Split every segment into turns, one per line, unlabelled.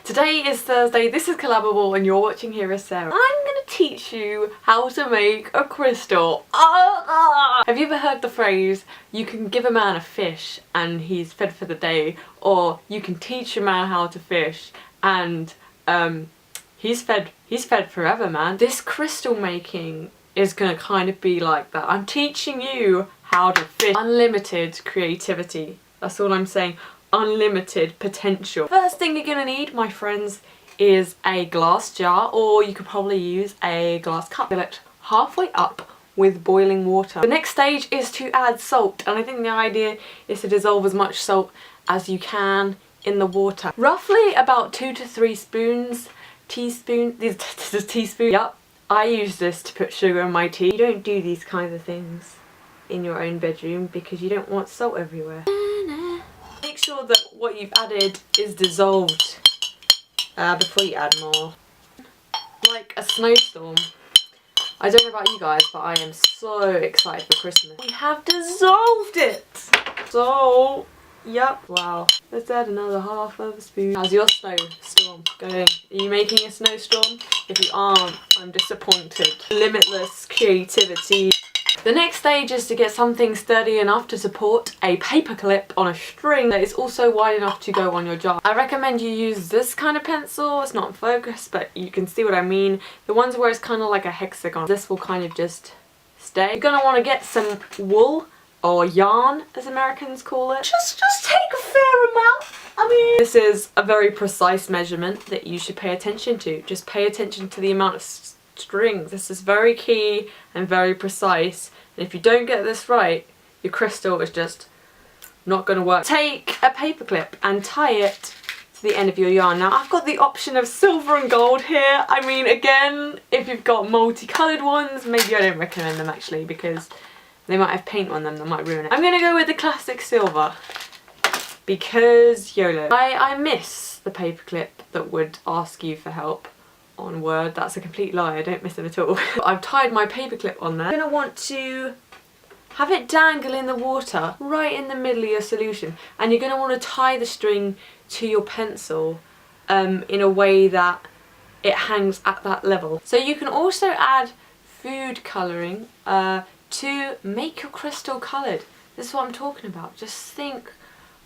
Today is Thursday, this is Collabable and you're watching HereIsSarah. I'm gonna teach you how to make a crystal. Have you ever heard the phrase, you can give a man a fish and he's fed for the day, or you can teach a man how to fish and he's fed forever, man. This crystal making is gonna kind of be like that. I'm teaching you how to fish. Unlimited creativity. That's all I'm saying. Unlimited potential. First thing you're gonna need, my friends, is a glass jar, or you could probably use a glass cup. Fill it halfway up with boiling water. The next stage is to add salt, and I think the idea is to dissolve as much salt as you can in the water. Roughly about 2 to 3 teaspoons. Yep, I use this to put sugar in my tea. You don't do these kinds of things in your own bedroom because you don't want salt everywhere. Make sure that what you've added is dissolved before you add more. Like a snowstorm. I don't know about you guys, but I am so excited for Christmas. We have dissolved it! So, yep, wow. Let's add another half of a spoon. How's your snowstorm going? Are you making a snowstorm? If you aren't, I'm disappointed. Limitless creativity. The next stage is to get something sturdy enough to support a paper clip on a string that is also wide enough to go on your jar. I recommend you use this kind of pencil. It's not in focus, but you can see what I mean. The ones where it's kind of like a hexagon. This will kind of just stay. You're going to want to get some wool, or yarn as Americans call it. Just take a fair amount. I mean, this is a very precise measurement that you should pay attention to. Just pay attention to the amount of strings. This is very key and very precise, and if you don't get this right, your crystal is just not going to work. Take a paper clip and tie it to the end of your yarn. Now I've got the option of silver and gold here. I mean, again, if you've got multicolored ones, maybe I don't recommend them actually because they might have paint on them that might ruin it. I'm going to go with the classic silver because YOLO. I miss the paper clip that would ask you for help on Word. That's a complete lie, I don't miss them at all. I've tied my paperclip on there. You're going to want to have it dangle in the water right in the middle of your solution, and you're going to want to tie the string to your pencil in a way that it hangs at that level. So you can also add food colouring to make your crystal coloured. This is what I'm talking about. Just think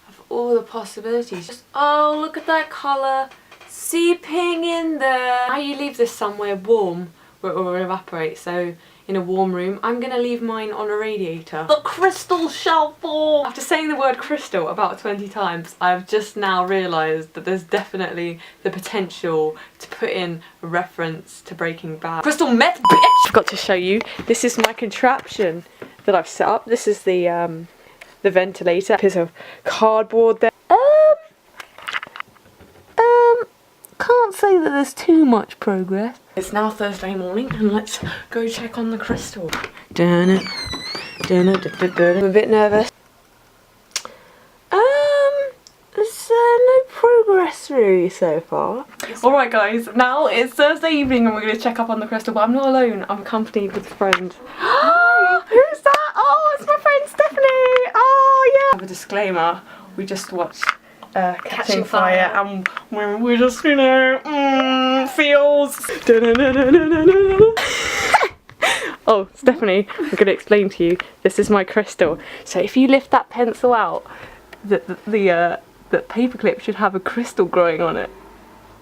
of all the possibilities. Just, oh, look at that colour seeping in there. Now you leave this somewhere warm where it will evaporate, so in a warm room. I'm going to leave mine on a radiator. The crystal shall form! After saying the word crystal about 20 times, I've just now realised that there's definitely the potential to put in a reference to Breaking Bad. Crystal meth, bitch! I've got to show you. This is my contraption that I've set up. This is the ventilator. A piece of cardboard there. Can't say that there's too much progress. It's now Thursday morning and let's go check on the crystal. I'm a bit nervous. There's no progress really so far. Alright guys, now it's Thursday evening and we're going to check up on the crystal, but I'm not alone, I'm accompanied with a friend. Who's that? Oh, it's my friend Stephanie! Oh yeah! I have a disclaimer, we just watched Catching Fire and we're just, you know, feels. Oh, Stephanie, I'm going to explain to you, this is my crystal. So if you lift that pencil out, the paperclip should have a crystal growing on it.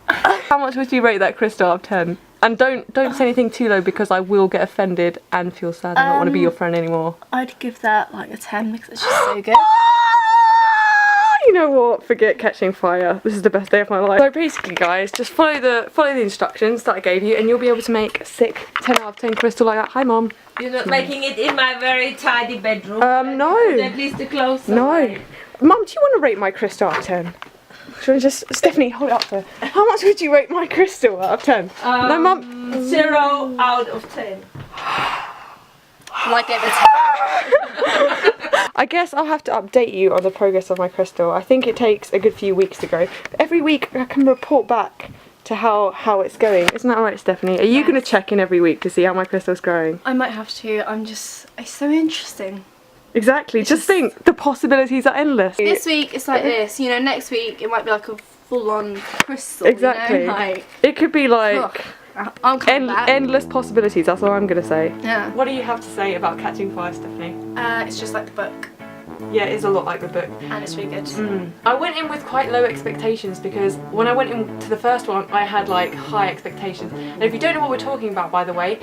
How much would you rate that crystal out of 10? And don't say anything too low because I will get offended and feel sad and not want to be your friend anymore.
I'd give that like a 10 because it's just so good.
You know what? Forget Catching Fire. This is the best day of my life. So basically, guys, just follow the instructions that I gave you, and you'll be able to make a sick 10 out of 10 crystal like that. Hi, Mom.
You're not making it in my very tidy bedroom.
No.
At least the clothes.
No. Mum, do you want to rate my crystal out of 10? Should I just Stephanie hold it up for? How much would you rate my crystal out of 10? No, Mum.
0 out of 10.
Like every time.
I guess I'll have to update you on the progress of my crystal. I think it takes a good few weeks to grow. But every week I can report back to how it's going. Isn't that right, Stephanie? Are you going to check in every week to see how my crystal's growing?
I might have to. It's so interesting.
Exactly. Just think, the possibilities are endless.
This week it's like this, you know, next week it might be like a full-on crystal.
Exactly.
You know? Like,
It could be like
I'm coming back.
endless possibilities, that's all I'm going to say.
Yeah.
What do you have to say about Catching Fire, Stephanie?
It's just like the book,
Yeah, it is a lot like the book.
and it's really good.
I went in with quite low expectations because when I went into the first one I had like high expectations. And if you don't know what we're talking about, by the way,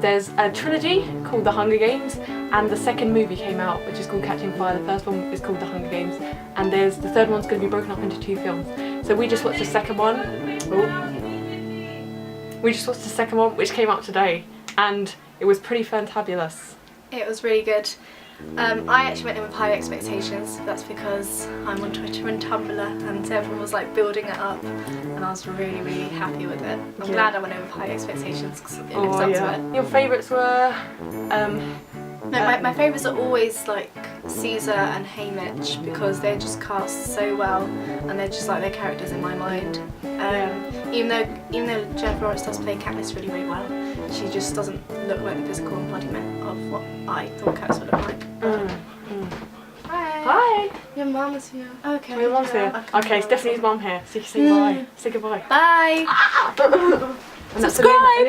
there's a trilogy called The Hunger Games, and the second movie came out which is called Catching Fire. The first one is called The Hunger Games, and the third one's going to be broken up into 2 films. So we just watched the second one. We just watched the second one, which came out today, and it was pretty fantabulous.
It was really good. I actually went in with high expectations. That's because I'm on Twitter and Tumblr, and everyone was like building it up, and I was really, really happy with it. I'm glad I went in with high expectations because it lives up to it.
Your favourites were?
No, my favourites are always like Caesar and Haymitch because they're just cast so well, and they're just like their characters in my mind. Even though Jennifer Lawrence does play Katniss really, really well, she just doesn't look like the physical embodiment of what I thought Katniss would look like. Hi.
Hi.
Your mum is here. Okay.
Your mum's here. Okay, Stephanie's mum here. So you can say bye. Say goodbye.
Bye.
And that's
Subscribe.